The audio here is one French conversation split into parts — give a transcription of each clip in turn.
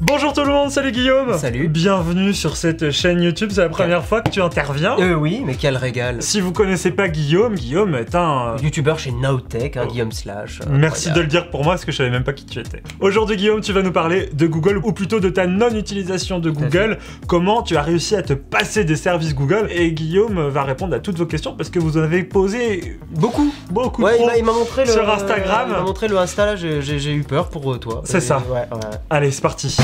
Bonjour tout le monde, salut Guillaume. Salut. Bienvenue sur cette chaîne YouTube, c'est la première fois que tu interviens. Oui, mais quel régal. Si vous connaissez pas Guillaume, Guillaume est un... youtubeur chez Nowtech, Guillaume Slash. Merci de le dire pour moi parce que je savais même pas qui tu étais. Aujourd'hui Guillaume, tu vas nous parler de Google, ou plutôt de ta non-utilisation de Google. Comment tu as réussi à te passer des services Google. Et Guillaume va répondre à toutes vos questions parce que vous en avez posé beaucoup Ouais, trop il m'a montré sur Instagram. Il m'a montré le Insta là, j'ai eu peur pour toi. C'est ça. Ouais. Allez, c'est parti.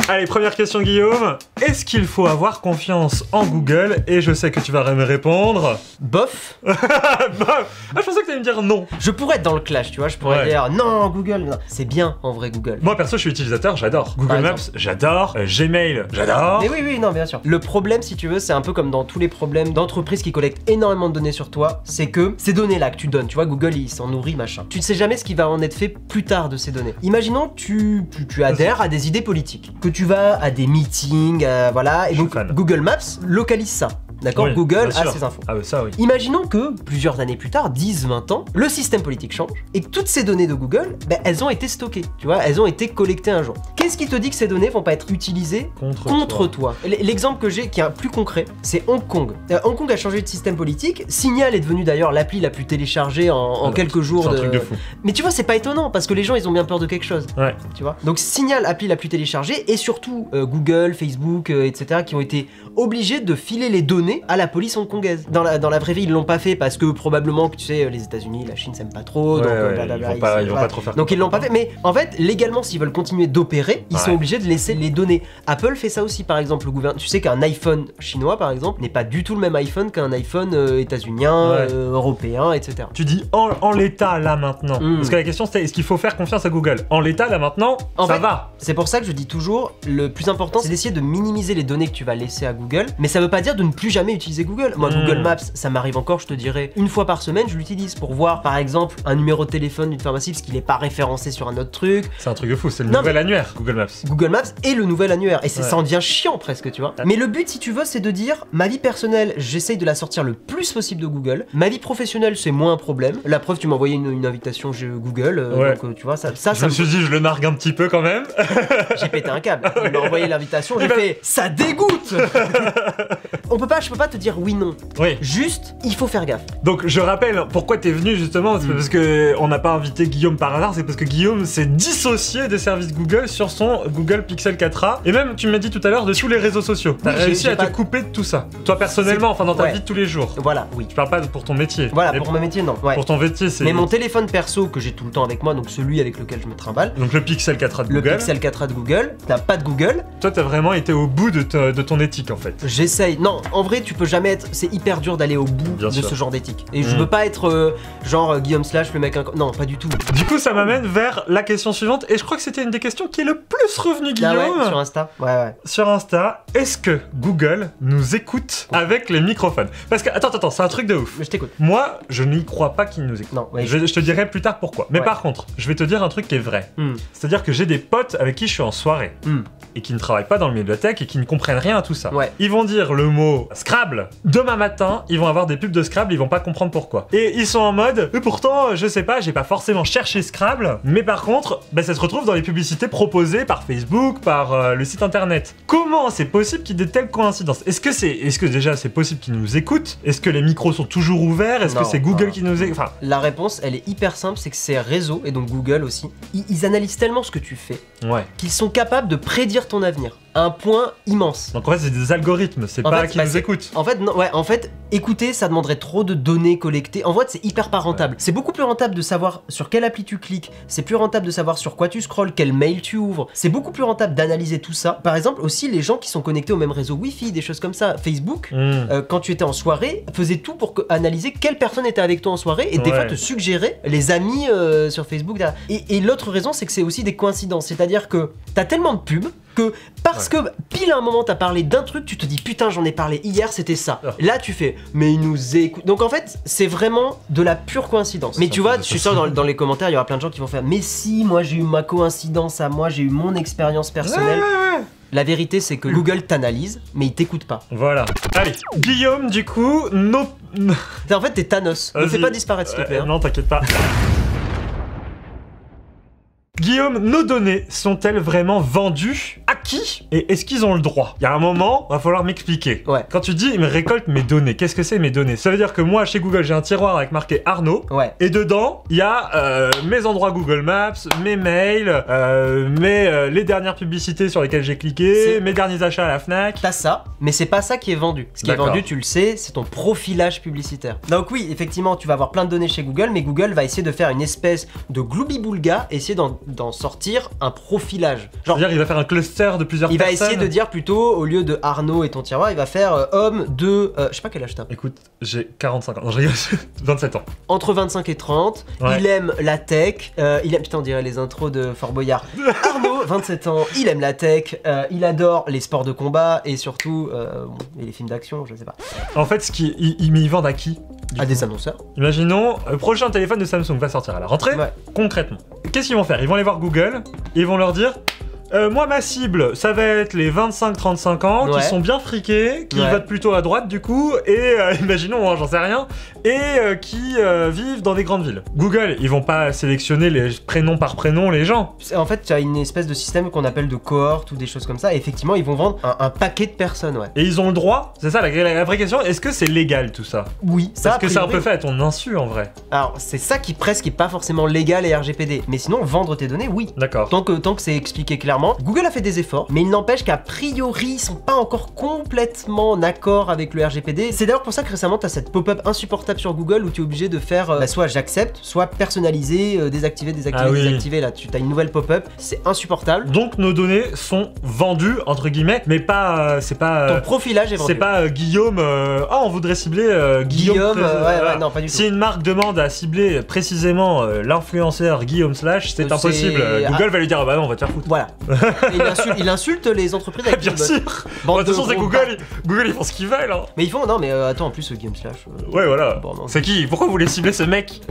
Allez, première question Guillaume. Est-ce qu'il faut avoir confiance en Google? Et je sais que tu vas me répondre. Bof. Ah, je pensais que tu allais me dire non. Je pourrais être dans le clash, tu vois, je pourrais dire non, Google, non. C'est bien en vrai Google. Moi perso, je suis utilisateur, j'adore. Google Maps, j'adore. Gmail, j'adore. Mais oui, non, bien sûr. Le problème, si tu veux, c'est un peu comme dans tous les problèmes d'entreprises qui collectent énormément de données sur toi, c'est que ces données-là que tu donnes, tu vois, Google, il s'en nourrit, machin. Tu ne sais jamais ce qui va en être fait plus tard de ces données. Imaginons que tu adhères à des idées politiques, que tu vas à des meetings, voilà, et donc Google Maps localise ça. D'accord, oui, Google a ces infos. Ah bah ça oui. Imaginons que plusieurs années plus tard, 10, 20 ans, le système politique change et que toutes ces données de Google, elles ont été stockées, tu vois, elles ont été collectées un jour. Qu'est-ce qui te dit que ces données vont pas être utilisées contre toi? L'exemple que j'ai qui est plus concret, c'est Hong Kong. Hong Kong a changé de système politique. Signal est devenu d'ailleurs l'appli la plus téléchargée en quelques jours. C'est un truc de fou. Mais tu vois, c'est pas étonnant parce que les gens ils ont bien peur de quelque chose. Ouais. Tu vois. Donc Signal, appli la plus téléchargée, et surtout Google, Facebook, etc. qui ont été obligés de filer les données à la police hongkongaise. Dans la vraie vie, ils l'ont pas fait parce que probablement que tu sais, les États-Unis, la Chine s'aiment pas trop, donc ils vont pas trop faire. Donc ils l'ont pas fait. Mais en fait, légalement, s'ils veulent continuer d'opérer, ils sont obligés de laisser les données. Apple fait ça aussi, par exemple, le gouvernement. Tu sais qu'un iPhone chinois, par exemple, n'est pas du tout le même iPhone qu'un iPhone états-unien, européen, etc. Tu dis en l'état là maintenant. Parce que la question c'était est-ce qu'il faut faire confiance à Google? En l'état là maintenant, ça va. C'est pour ça que je dis toujours, le plus important, c'est d'essayer de minimiser les données que tu vas laisser à Google. Mais ça veut pas dire de ne plus jamais utiliser Google. Moi, Google Maps, ça m'arrive encore, je te dirais, une fois par semaine, je l'utilise pour voir, par exemple, un numéro de téléphone d'une pharmacie parce qu'il est pas référencé sur un autre truc. C'est un truc de fou, c'est le nouvel annuaire, Google Maps. Google Maps est le nouvel annuaire, et ça en devient chiant presque, tu vois. Mais le but, si tu veux, c'est de dire, ma vie personnelle, j'essaye de la sortir le plus possible de Google. Ma vie professionnelle, c'est moins un problème. La preuve, tu m'as envoyé une invitation chez Google, donc tu vois, ça je me suis dit, je le nargue un petit peu quand même. J'ai pété un câble. Il m'a envoyé l'invitation, j'ai fait, ça dégoûte. Je peux pas te dire oui, non. Oui. Juste, il faut faire gaffe. Donc je rappelle pourquoi t'es venu justement, c'est parce que on n'a pas invité Guillaume par hasard, c'est parce que Guillaume s'est dissocié des services Google sur son Google Pixel 4a. Et même tu m'as dit tout à l'heure de tous les réseaux sociaux. T'as réussi à te couper de tout ça. Toi personnellement, enfin dans ta vie de tous les jours. Voilà, oui. Je parle pas pour ton métier. Voilà, pour mon métier non. Pour ton métier c'est... Mais mon téléphone perso que j'ai tout le temps avec moi, donc celui avec lequel je me trimballe. Donc le Pixel 4a de Google. Le Pixel 4a de Google, t'as pas de Google. Toi t'as vraiment été au bout de ton éthique en fait. J'essaye. Non, en vrai tu peux jamais être... C'est hyper dur d'aller au bout de ce genre d'éthique. Et je veux pas être genre Guillaume Slash, le mec... Non, pas du tout. Du coup ça m'amène vers la question suivante, et je crois que c'était une des questions qui est le plus revenue Guillaume. Ah ouais, sur Insta. Ouais. Sur Insta, est-ce que Google nous écoute avec les microphones? Parce que, attends, c'est un truc de ouf. Je t'écoute. Moi, je n'y crois pas qu'ils nous écoutent. Non, je te dirai plus tard pourquoi. Mais par contre, je vais te dire un truc qui est vrai. C'est-à-dire que j'ai des potes avec qui je suis en soirée. Et qui ne travaillent pas dans le milieu de la tech et qui ne comprennent rien à tout ça. Ils vont dire le mot Scrabble. Demain matin, ils vont avoir des pubs de Scrabble, ils vont pas comprendre pourquoi. Et ils sont en mode, pourtant, je sais pas, j'ai pas forcément cherché Scrabble, mais par contre, ça se retrouve dans les publicités proposées par Facebook, par le site internet. Comment c'est possible qu'il y ait de telles coïncidences? Est-ce que déjà c'est possible qu'ils nous écoutent? Est-ce que les micros sont toujours ouverts? Est-ce que c'est Google qui nous écoute? La réponse, elle est hyper simple, c'est que ces réseaux, et donc Google aussi, ils analysent tellement ce que tu fais, qu'ils sont capables de prédire ton avenir. Un point immense. Donc en fait c'est des algorithmes, c'est pas qui nous écoutent. En fait, non, en fait, écouter ça demanderait trop de données collectées. En fait c'est hyper pas rentable. C'est beaucoup plus rentable de savoir sur quelle appli tu cliques, c'est plus rentable de savoir sur quoi tu scrolles, quel mail tu ouvres. C'est beaucoup plus rentable d'analyser tout ça. Par exemple aussi les gens qui sont connectés au même réseau Wi-Fi, des choses comme ça. Facebook, quand tu étais en soirée, faisait tout pour analyser quelle personne était avec toi en soirée et des fois te suggérer les amis sur Facebook. Et l'autre raison c'est que c'est aussi des coïncidences. C'est-à-dire que t'as tellement de pubs que parce que pile à un moment t'as parlé d'un truc, tu te dis putain j'en ai parlé hier, c'était ça. Là tu fais mais ils nous écoutent. Donc en fait c'est vraiment de la pure coïncidence. Mais tu vois, je suis sûr dans les commentaires il y aura plein de gens qui vont faire mais si moi j'ai eu ma coïncidence à moi, j'ai eu mon expérience personnelle. La vérité c'est que Google t'analyse mais il t'écoute pas. Voilà. Allez, Guillaume du coup, En fait t'es Thanos. Ne fais pas disparaître s'il te plaît. Non t'inquiète pas. Guillaume, nos données sont-elles vraiment vendues? À qui? Et est-ce qu'ils ont le droit? Il y a un moment, va falloir m'expliquer. Ouais. Quand tu dis, il me récolte mes données, qu'est-ce que c'est mes données? Ça veut dire que moi, chez Google, j'ai un tiroir avec marqué Arnaud. Ouais. Et dedans, il y a mes endroits Google Maps, mes mails, les dernières publicités sur lesquelles j'ai cliqué, mes derniers achats à la Fnac. T'as ça, mais c'est pas ça qui est vendu. Ce qui est vendu, tu le sais, c'est ton profilage publicitaire. Donc oui, effectivement, tu vas avoir plein de données chez Google, mais Google va essayer de faire une espèce de gloubi-boulga, essayer d'en sortir un profilage. Genre, c'est-à-dire, il va faire un cluster de plusieurs personnes. Il va essayer de dire plutôt, au lieu de Arnaud et ton tiroir, il va faire homme de... je sais pas quel âge t'as. Écoute, j'ai 45 ans. Non, je rigole, 27 ans. Entre 25 et 30, il aime la tech, il aime... Putain, on dirait les intros de Fort Boyard. Arnaud, 27 ans, il aime la tech, il adore les sports de combat et surtout et les films d'action, je sais pas. En fait, ils vendent à qui? À des annonceurs. Imaginons, le prochain téléphone de Samsung va sortir à la rentrée. Ouais. Concrètement, qu'est-ce qu'ils vont faire? Ils vont aller voir Google, et ils vont leur dire... moi, ma cible, ça va être les 25-35 ans qui sont bien friqués, qui votent plutôt à droite du coup, et imaginons, j'en sais rien, et qui vivent dans des grandes villes. Google, ils vont pas sélectionner les prénoms par prénom les gens. En fait, tu as une espèce de système qu'on appelle de cohorte ou des choses comme ça, et effectivement, ils vont vendre un paquet de personnes, ouais. Et ils ont le droit? C'est ça la vraie question, est-ce que c'est légal tout ça? Oui, ça. Parce que c'est un peu fait à ton insu en vrai. Alors, c'est ça qui presque est pas forcément légal et RGPD, mais sinon, vendre tes données, oui. D'accord. Tant que c'est expliqué clairement. Google a fait des efforts, mais il n'empêche qu'a priori, ils sont pas encore complètement en accord avec le RGPD. C'est d'ailleurs pour ça que récemment, tu as cette pop-up insupportable sur Google où tu es obligé de faire soit j'accepte, soit personnaliser, désactiver, désactiver. Là, tu as une nouvelle pop-up, c'est insupportable. Donc nos données sont vendues, entre guillemets, mais pas... c'est pas... Ton profilage est vendu. C'est pas Guillaume... on voudrait cibler Guillaume... non, pas du tout. Si une marque demande à cibler précisément l'influenceur Guillaume Slash, c'est impossible. Google va lui dire, bah non, on va te faire foutre. Voilà. Et il insulte les entreprises avec bien sûr. De toute façon, c'est Google. Google, ils font ce qu'ils veulent. Hein. Mais ils font, non, mais attends, en plus, Guillaume Slash. Ouais, voilà. Bon, c'est qui? Pourquoi vous voulez cibler ce mec?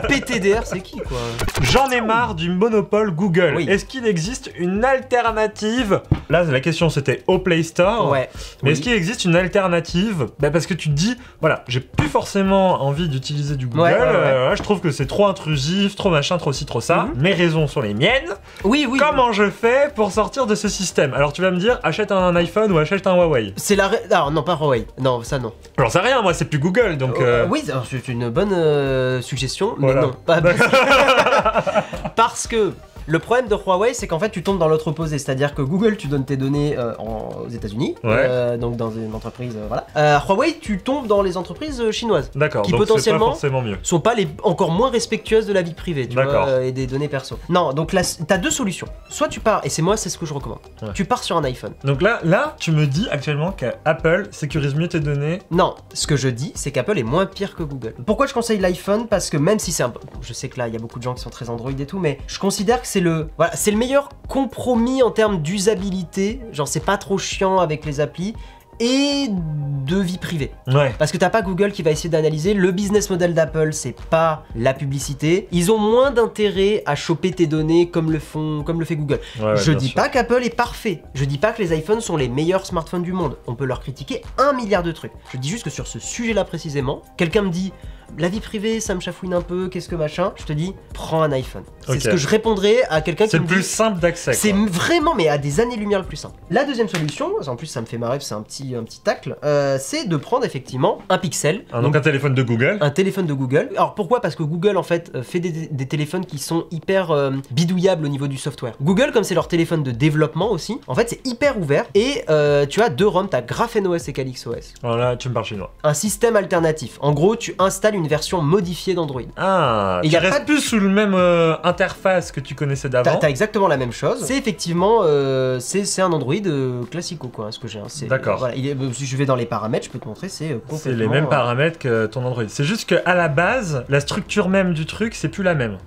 PTDR, c'est qui, quoi? J'en ai marre du monopole Google. Oui. Est-ce qu'il existe une alternative? Là, la question c'était au Play Store. Ouais. Mais est-ce qu'il existe une alternative? Bah, parce que tu te dis, voilà, j'ai plus forcément envie d'utiliser du Google. Je trouve que c'est trop intrusif, trop machin, trop ci, trop ça. Mes raisons sont les miennes. Oui. Comment je fais pour sortir de ce système? Alors tu vas me dire, achète un iPhone ou achète un Huawei. C'est la... Alors non, pas Huawei. Non, ça non. J'en sais rien, moi, c'est plus Google, donc... Oui, c'est une bonne suggestion, mais non. Parce que... Le problème de Huawei, c'est qu'en fait, tu tombes dans l'autre opposé. C'est-à-dire que Google, tu donnes tes données aux États-Unis, donc dans une entreprise, voilà. Huawei, tu tombes dans les entreprises chinoises. D'accord, qui donc potentiellement pas forcément mieux. Sont pas les encore moins respectueuses de la vie privée, tu vois, et des données perso. Non, donc là, t'as deux solutions. Soit tu pars, et c'est ce que je recommande. Ouais. Tu pars sur un iPhone. Donc là, tu me dis actuellement qu'Apple sécurise mieux tes données. Non, ce que je dis, c'est qu'Apple est moins pire que Google. Pourquoi je conseille l'iPhone? Parce que même si c'est un peu... Je sais que là, il y a beaucoup de gens qui sont très Android et tout, mais je considère que c'est le meilleur compromis en termes d'usabilité. Genre, c'est pas trop chiant avec les applis. Et de vie privée. Ouais. Parce que t'as pas Google qui va essayer d'analyser. Le business model d'Apple, c'est pas la publicité. Ils ont moins d'intérêt à choper tes données comme le fait Google. Je dis pas qu'Apple est parfait. Je dis pas que les iPhones sont les meilleurs smartphones du monde. On peut leur critiquer 1 milliard de trucs. Je dis juste que sur ce sujet-là précisément, quelqu'un me dit... La vie privée, ça me chafouine un peu, qu'est-ce que machin? Je te dis, prends un iPhone. C'est ce que je répondrais à quelqu'un qui me dit... C'est le plus simple d'accès. C'est vraiment, mais à des années-lumière le plus simple. La deuxième solution, en plus ça me fait marrer, c'est un petit tacle, c'est de prendre effectivement un Pixel. Donc un téléphone de Google. Un téléphone de Google. Alors pourquoi? Parce que Google en fait fait des téléphones qui sont hyper bidouillables au niveau du software. Google, comme c'est leur téléphone de développement aussi, en fait c'est hyper ouvert et tu as deux ROM, tu as GrapheneOS et CalyxOS. Voilà, tu me parles chinois. Un système alternatif. En gros, tu installes une version modifiée d'Android. Ah, et tu restes plus sous le même interface que tu connaissais d'avant. T'as exactement la même chose. C'est effectivement, c'est un Android classico quoi, ce que j'ai. D'accord. Voilà, si je vais dans les paramètres, je peux te montrer, c'est complètement... C'est les mêmes paramètres que ton Android. C'est juste qu'à la base, la structure même du truc, c'est plus la même.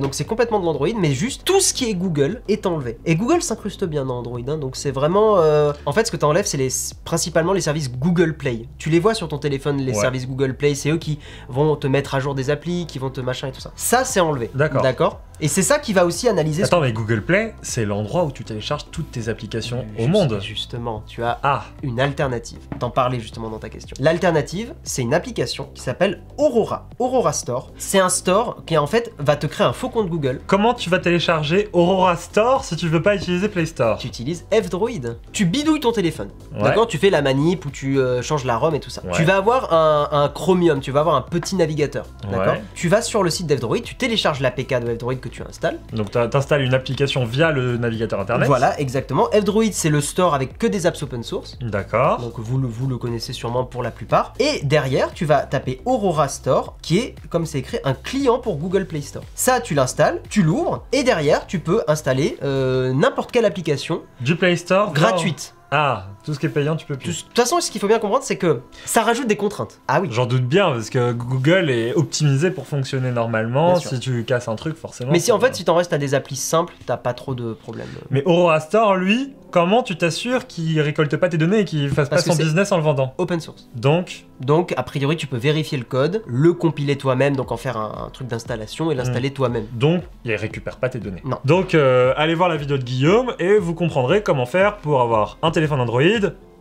Donc c'est complètement de l'Android, mais juste tout ce qui est Google est enlevé. Et Google s'incruste bien dans Android, hein, donc c'est vraiment... En fait, ce que t'enlèves, c'est principalement les services Google Play. Tu les vois sur ton téléphone, les services Google Play, c'est eux qui vont te mettre à jour des applis, qui vont te machin et tout ça. Ça, c'est enlevé. D'accord. Et c'est ça qui va aussi analyser... Attends, mais Google Play, c'est l'endroit où tu télécharges toutes tes applications au monde. Justement, tu as une alternative. T'en parlais justement dans ta question. L'alternative, c'est une application qui s'appelle Aurora. Aurora Store. C'est un store qui en fait va te créer un faux compte Google. Comment tu vas télécharger Aurora Store si tu veux pas utiliser Play Store? Tu utilises F-Droid. Tu bidouilles ton téléphone. D'accord? Tu fais la manip où tu changes la ROM et tout ça. Tu vas avoir un Chromium, tu vas avoir un petit navigateur. D'accord? Tu vas sur le site d'F-Droid, tu télécharges l'APK de F-Droid que tu installes. Donc tu installes une application via le navigateur internet. Voilà, exactement. F-Droid, c'est le store avec que des apps open source. D'accord. Donc vous le connaissez sûrement pour la plupart. Et derrière, tu vas taper Aurora Store, qui est, comme c'est écrit, un client pour Google Play Store. Ça, tu l'installes, tu l'ouvres, et derrière, tu peux installer n'importe quelle application. Du Play Store gratuite. Ah, tout ce qui est payant, tu peux plus. De toute façon, ce qu'il faut bien comprendre, c'est que ça rajoute des contraintes. Ah oui. J'en doute bien, parce que Google est optimisé pour fonctionner normalement. Si tu casses un truc, forcément... Mais si en fait, si t'en restes à des applis simples, t'as pas trop de problèmes. Mais Aurora Store, lui, comment tu t'assures qu'il récolte pas tes données et qu'il fasse pas son business en le vendant? Open source. Donc, a priori, tu peux vérifier le code, le compiler toi-même, donc en faire un truc d'installation et l'installer toi-même. Donc, il récupère pas tes données. Non. Donc, allez voir la vidéo de Guillaume et vous comprendrez comment faire pour avoir un téléphone Android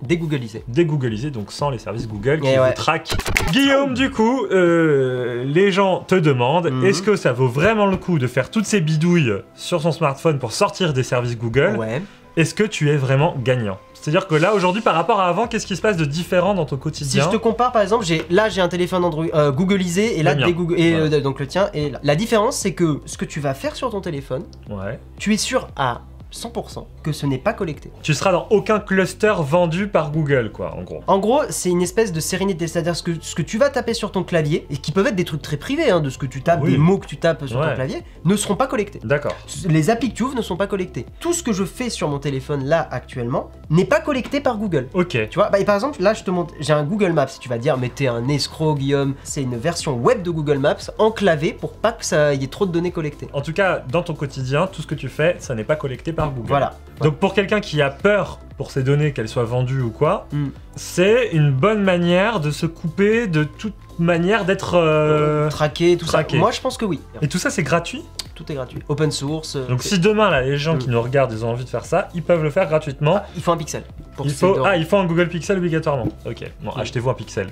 dégoogliser, donc sans les services Google qui vous traquent. Guillaume, du coup, les gens te demandent est-ce que ça vaut vraiment le coup de faire toutes ces bidouilles sur son smartphone pour sortir des services Google? Est-ce que tu es vraiment gagnant? C'est-à-dire que là, aujourd'hui, par rapport à avant, qu'est-ce qui se passe de différent dans ton quotidien? Si je te compare, par exemple, j'ai un téléphone Android Googleisé et là, donc le tien. Et là. La différence, c'est que ce que tu vas faire sur ton téléphone, tu es sûr à 100% que ce n'est pas collecté. Tu seras dans aucun cluster vendu par Google, quoi, en gros. En gros, c'est une espèce de sérénité, c'est-à-dire ce que tu vas taper sur ton clavier, et qui peuvent être des trucs très privés, hein, de ce que tu tapes, des mots que tu tapes sur ton clavier, ne seront pas collectés. D'accord. Les applis que tu ouvres ne sont pas collectés. Tout ce que je fais sur mon téléphone, là, actuellement, n'est pas collecté par Google. Ok. Tu vois, par exemple, là, je te montre, j'ai un Google Maps, si tu vas dire, mais t'es un escroc, Guillaume, c'est une version web de Google Maps, enclavée, pour pas que ça y ait trop de données collectées. En tout cas, dans ton quotidien, tout ce que tu fais, ça n'est pas collecté par Google. Voilà. Donc pour quelqu'un qui a peur pour ses données, qu'elles soient vendues ou quoi, c'est une bonne manière de se couper de toute manière d'être... traqué, tout ça. Moi je pense que oui. Et tout ça c'est gratuit? Tout est gratuit. Open source. Donc si demain là, les gens qui nous regardent, ils ont envie de faire ça, ils peuvent le faire gratuitement. Il faut un Pixel. Il faut un Google Pixel obligatoirement. Ok, bon, achetez-vous un Pixel.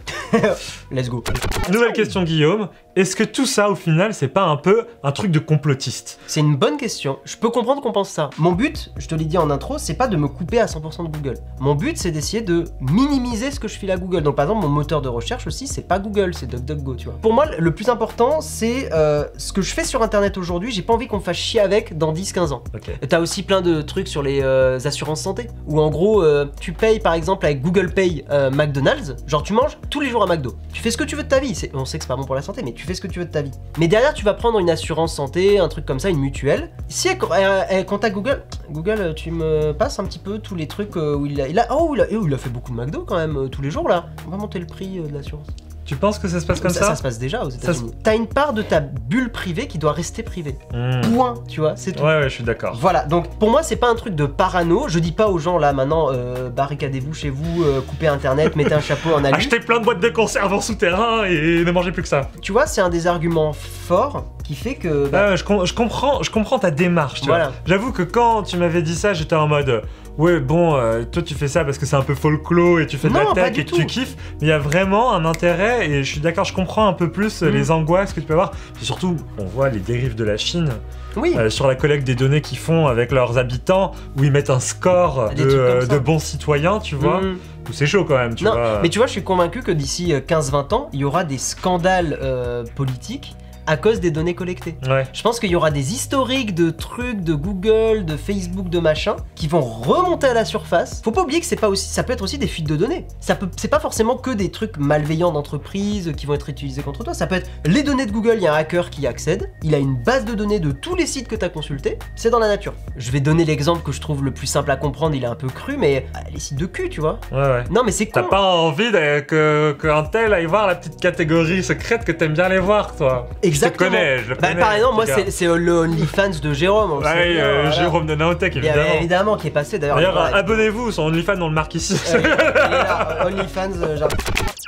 Let's go. Nouvelle question Guillaume, est-ce que tout ça au final c'est pas un peu un truc de complotiste? C'est une bonne question, je peux comprendre qu'on pense ça. Mon but, je te l'ai dit en intro, c'est pas de me couper à 100% de Google. Mon but c'est d'essayer de minimiser ce que je file à Google. Donc par exemple mon moteur de recherche aussi c'est pas Google, c'est DuckDuckGo, tu vois. Pour moi le plus important c'est ce que je fais sur internet aujourd'hui, j'ai pas envie qu'on me fasse chier avec dans 10-15 ans. T'as aussi plein de trucs sur les assurances santé, où en gros tu payes par exemple avec Google Pay McDonald's, genre tu manges tous les jours à McDo. Tu fais ce que tu veux de ta vie, on sait que c'est pas bon pour la santé, mais tu fais ce que tu veux de ta vie. Mais derrière tu vas prendre une assurance santé, un truc comme ça, une mutuelle. Si elle contacte Google, tu me passes un petit peu tous les trucs où il a fait beaucoup de McDo quand même tous les jours là. On va monter le prix de l'assurance. Tu penses que ça se passe comme ça? Ça se passe déjà aux États-Unis. T'as une part de ta bulle privée qui doit rester privée. Point, tu vois, c'est tout. Ouais, je suis d'accord. Voilà, donc pour moi, c'est pas un truc de parano. Je dis pas aux gens là maintenant, barricadez-vous chez vous, coupez internet, mettez un chapeau en alu. Achetez plein de boîtes de conserve en souterrain et ne mangez plus que ça. Tu vois, c'est un des arguments forts qui fait que. Je comprends ta démarche. Voilà. J'avoue que quand tu m'avais dit ça, j'étais en mode. Ouais, bon, toi tu fais ça parce que c'est un peu folklore et tu fais de la tech et que tu kiffes, mais il y a vraiment un intérêt et je suis d'accord, je comprends un peu plus les angoisses que tu peux avoir. Et surtout, on voit les dérives de la Chine sur la collecte des données qu'ils font avec leurs habitants, où ils mettent un score de bons citoyens, tu vois. C'est chaud quand même, tu vois. Mais tu vois, je suis convaincu que d'ici 15-20 ans, il y aura des scandales politiques à cause des données collectées. Je pense qu'il y aura des historiques de trucs de Google, de Facebook, de machin, qui vont remonter à la surface. Faut pas oublier que ça peut être aussi des fuites de données. C'est pas forcément que des trucs malveillants d'entreprise qui vont être utilisés contre toi. Ça peut être les données de Google, il y a un hacker qui y accède, il a une base de données de tous les sites que tu as consultés, c'est dans la nature. Je vais donner l'exemple que je trouve le plus simple à comprendre, il est un peu cru, mais les sites de cul, tu vois. Non mais c'est con. T'as pas envie qu'un tel aille voir la petite catégorie secrète que t'aimes bien aller voir, toi. Exactement. Je le connais. Par exemple, moi, c'est le OnlyFans de Jérôme. Jérôme de Naotech, évidemment. Évidemment, qui est passé d'ailleurs. D'ailleurs, abonnez-vous, son OnlyFans, on le marque ici. Il est là, OnlyFans, genre.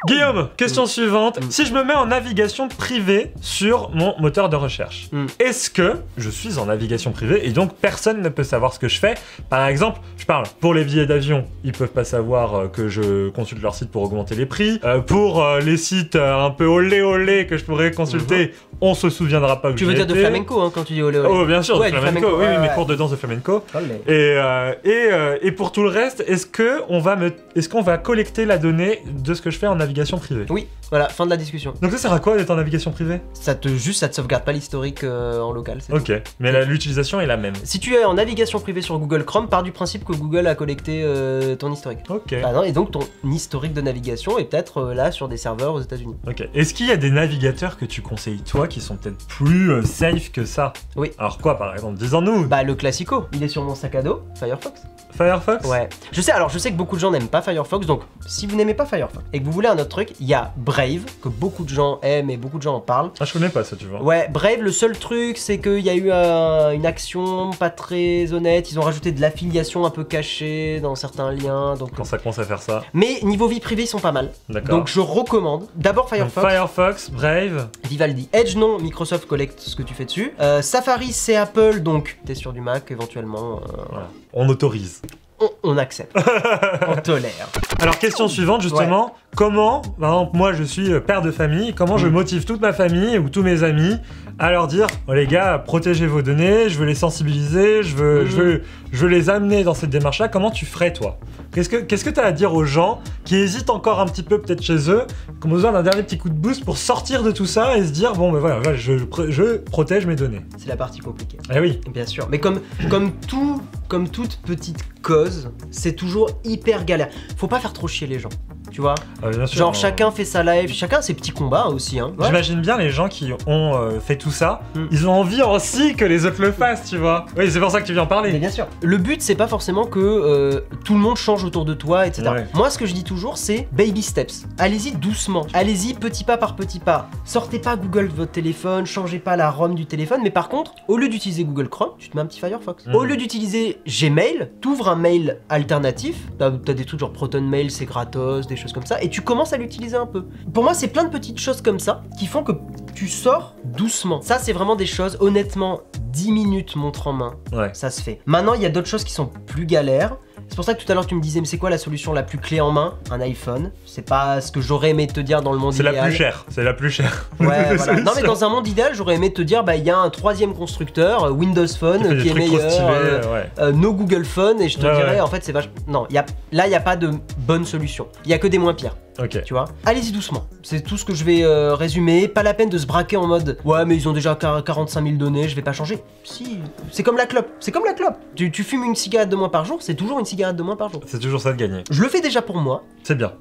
Guillaume, question suivante. Si je me mets en navigation privée sur mon moteur de recherche, est-ce que je suis en navigation privée et donc personne ne peut savoir ce que je fais? Par exemple, je parle pour les billets d'avion, ils peuvent pas savoir que je consulte leur site pour augmenter les prix. Pour les sites un peu olé que je pourrais consulter, on se souviendra pas que tu veux dire de flamenco hein, quand tu dis olé olé. Oh bien sûr, ouais, de flamenco, oui, mes cours de danse de flamenco. Et pour tout le reste, est-ce qu'on va collecter la donnée de ce que je fais en navigation privée? Oui, voilà, fin de la discussion. Donc ça sert à quoi d'être en navigation privée? Ça te sauvegarde pas l'historique en local. Ok, tout. Mais l'utilisation est la même. Si tu es en navigation privée sur Google Chrome, pars du principe que Google a collecté ton historique. Ok. Ah non, et donc ton historique de navigation est peut-être là sur des serveurs aux États-Unis. Ok. Est-ce qu'il y a des navigateurs que tu conseilles toi qui sont peut-être plus safe que ça? Oui. Alors quoi par exemple? Dis-en-nous. Bah le classico, il est sur mon sac à dos, Firefox. Firefox? Ouais. Je sais que beaucoup de gens n'aiment pas Firefox, donc si vous n'aimez pas Firefox et que vous voulez un autre truc, il y a Brave, que beaucoup de gens aiment et beaucoup de gens en parlent. Ah, je connais pas ça, tu vois. Ouais, Brave, le seul truc, c'est qu'il y a eu une action pas très honnête, ils ont rajouté de l'affiliation un peu cachée dans certains liens. Donc... Quand ça commence à faire ça. Mais niveau vie privée, ils sont pas mal. D'accord. Donc je recommande d'abord Firefox. Donc, Firefox, Brave. Vivaldi. Edge, non, Microsoft collecte ce que tu fais dessus. Safari, c'est Apple, donc t'es sur du Mac éventuellement. Voilà. On autorise. On accepte. On tolère. Alors, question suivante, justement. Comment, par exemple, moi je suis père de famille, comment je motive toute ma famille ou tous mes amis à leur dire oh les gars, protégez vos données, je veux les sensibiliser, je veux les amener dans cette démarche-là. Comment tu ferais, toi? Qu'est-ce que tu as à dire aux gens qui hésitent encore un petit peu peut-être chez eux, qui ont besoin d'un dernier petit coup de boost pour sortir de tout ça et se dire bon ben voilà, je protège mes données? C'est la partie compliquée. Eh oui. Bien sûr. Mais comme toute petite cause, c'est toujours hyper galère. Faut pas faire trop chier les gens. Tu vois, bien sûr, genre chacun fait sa live, chacun a ses petits combats aussi. Hein. Ouais. J'imagine bien les gens qui ont fait tout ça, ils ont envie aussi que les autres le fassent, tu vois. Oui, c'est pour ça que tu viens en parler. Mais bien sûr. Le but, c'est pas forcément que tout le monde change autour de toi, etc. Ouais. Moi, ce que je dis toujours, c'est baby steps. Allez-y doucement. Allez-y petit pas par petit pas. Sortez pas Google de votre téléphone, changez pas la ROM du téléphone, mais par contre, au lieu d'utiliser Google Chrome, tu te mets un petit Firefox. Au lieu d'utiliser Gmail, t'ouvres un mail alternatif. T'as des trucs genre Proton Mail, c'est gratos, des choses comme ça, et tu commences à l'utiliser un peu. Pour moi, c'est plein de petites choses comme ça qui font que tu sors doucement. Ça, c'est vraiment des choses, honnêtement, 10 minutes montre en main, ça se fait. Maintenant, il y a d'autres choses qui sont plus galères. C'est pour ça que tout à l'heure tu me disais mais c'est quoi la solution la plus clé en main? Un iPhone. C'est pas ce que j'aurais aimé te dire dans le monde idéal. C'est la plus chère, c'est la plus chère. Ouais, voilà. Non mais dans un monde idéal j'aurais aimé te dire bah il y a un troisième constructeur, Windows Phone, qui est meilleur, no Google Phone, et je te dirais en fait c'est vachement... Non, là il n'y a pas de bonne solution. Il y a que des moins pires. Ok. Tu vois, allez-y doucement. C'est tout ce que je vais résumer. Pas la peine de se braquer en mode ouais mais ils ont déjà 45 000 données, je vais pas changer. Si, c'est comme la clope. C'est comme la clope. Tu fumes une cigarette de moins par jour, c'est toujours une cigarette de moins par jour. C'est toujours ça de gagner. Je le fais déjà pour moi. C'est bien.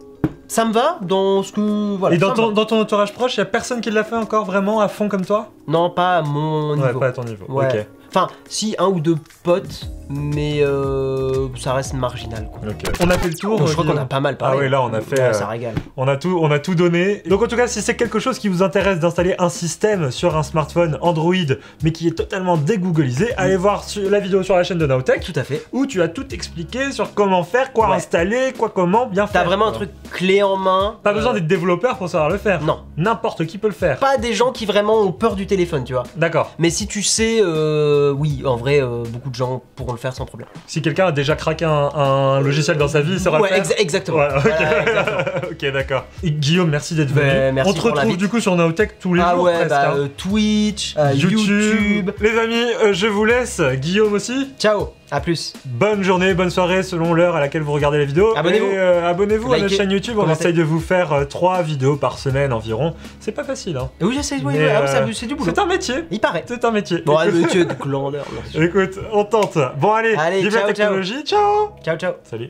Ça me va dans ce que... Voilà, et dans ton entourage proche, y a personne qui l'a fait encore vraiment à fond comme toi? Non, pas à mon niveau. Ouais, pas à ton niveau. Ouais. Ok. Enfin, si, un ou deux potes, mais ça reste marginal, quoi. Ok. On a fait le tour. Donc, je crois qu'on a pas mal parlé. Ah oui, là on a fait... Ouais, ça régale. On a tout donné. Donc en tout cas, si c'est quelque chose qui vous intéresse d'installer un système sur un smartphone Android, mais qui est totalement dégooglisé, allez voir la vidéo sur la chaîne de Nowtech. Tout à fait. Où tu as tout expliqué sur comment faire, quoi installer, comment bien faire. T'as vraiment un truc clé en main. Pas besoin d'être développeur pour savoir le faire. Non. N'importe qui peut le faire. Pas des gens qui vraiment ont peur du téléphone, tu vois. D'accord. Mais si tu sais, oui, en vrai, beaucoup de gens pourront le faire sans problème. Si quelqu'un a déjà craqué un logiciel dans sa vie, il saura le faire. Exactement. Ouais, okay. Voilà, exactement. Ok, d'accord. Guillaume, merci d'être venu. Merci. On te retrouve du coup sur Nowtech tous les jours presque. Twitch, YouTube. Les amis, je vous laisse. Guillaume aussi. Ciao. A plus. Bonne journée, bonne soirée selon l'heure à laquelle vous regardez la vidéo. Abonnez-vous. Abonnez-vous à notre chaîne YouTube. On essaye de vous faire 3 vidéos par semaine environ. C'est pas facile, hein. Oui, j'essaie. Oui, c'est du boulot. C'est un métier. Il paraît. C'est un métier. Bon, un métier de glandeur. Écoute, on tente. Bon, allez vive la technologie. Ciao. Ciao, ciao. Salut.